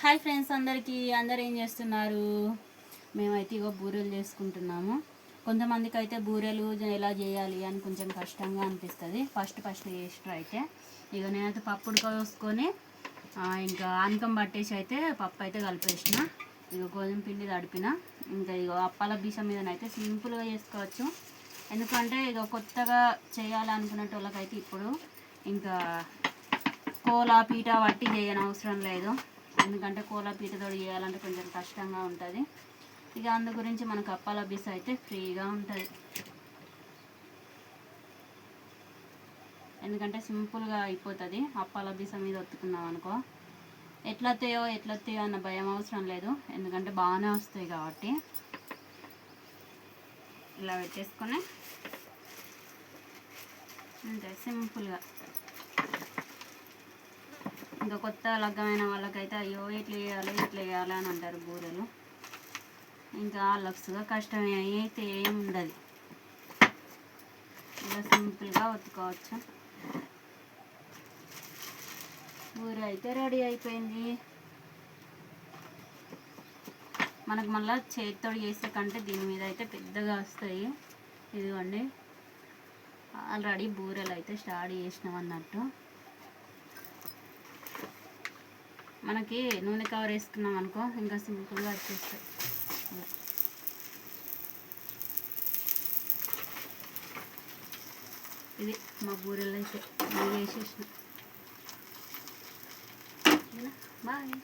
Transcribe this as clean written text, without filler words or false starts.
Hi friends, అందరూ ఏం చేస్తున్నారు? మేమైతే ఇగో బూరెలు చేసుకుంటున్నాము. కొంతమందికి అయితే బూరెలు ఎలా చేయాలి అని కొంచెం కష్టంగా అనిపిస్తుంది. ఫస్ట్ చేసినారు అయితే ఇక నేనైతే పప్పు ఉడకవేసుకొని ఇంకా ఆనకం పట్టేసి అయితే పప్పు అయితే కలిపేసిన. ఇక గోధుమ పిండి తడిపిన. ఇంకా ఇక అప్పాల బీసం మీదనైతే సింపుల్గా చేసుకోవచ్చు. ఎందుకంటే ఇక కొత్తగా చేయాలనుకునే వాళ్ళకైతే ఇప్పుడు ఇంకా కోలా పీట పట్టి చేయని అవసరం లేదు. ఎందుకంటే కోలా పీటతో చేయాలంటే కొంచెం కష్టంగా ఉంటుంది. ఇక అందు గురించి మనకు అప్పాల బీస అయితే ఫ్రీగా ఉంటుంది. ఎందుకంటే సింపుల్గా అయిపోతుంది. అప్పాల బీస మీద ఒత్తుకున్నాం అనుకో ఎట్లొస్తాయో అన్న భయం అవసరం లేదు. ఎందుకంటే బాగానే వస్తాయి కాబట్టి ఇలా పెట్టేసుకొని అంటే సింపుల్గా ఇంకా కొత్త లగ్గమైన వాళ్ళకైతే అయ్యో ఇట్లా వేయాలి అని అంటారు బూరెలు. ఇంకా లక్స్గా కష్టమే అయితే ఏం ఉండదు. ఇలా సింపుల్గా ఒత్తుకోవచ్చు. బూరె అయితే రెడీ అయిపోయింది. మనకు మళ్ళీ చేతితో చేసే కంటే దీని మీద అయితే పెద్దగా వస్తాయి. ఇదిగోండి, ఆల్రెడీ బూరెలు అయితే స్టార్ట్ చేసినాం అన్నట్టు. మనకి నూనె కవర్ వేసుకున్నాం అనుకో ఇంకా సింపుల్గా వచ్చేస్తాయి. ఇది మా బూరెలు అయితే వేసేసిన. బాయ్.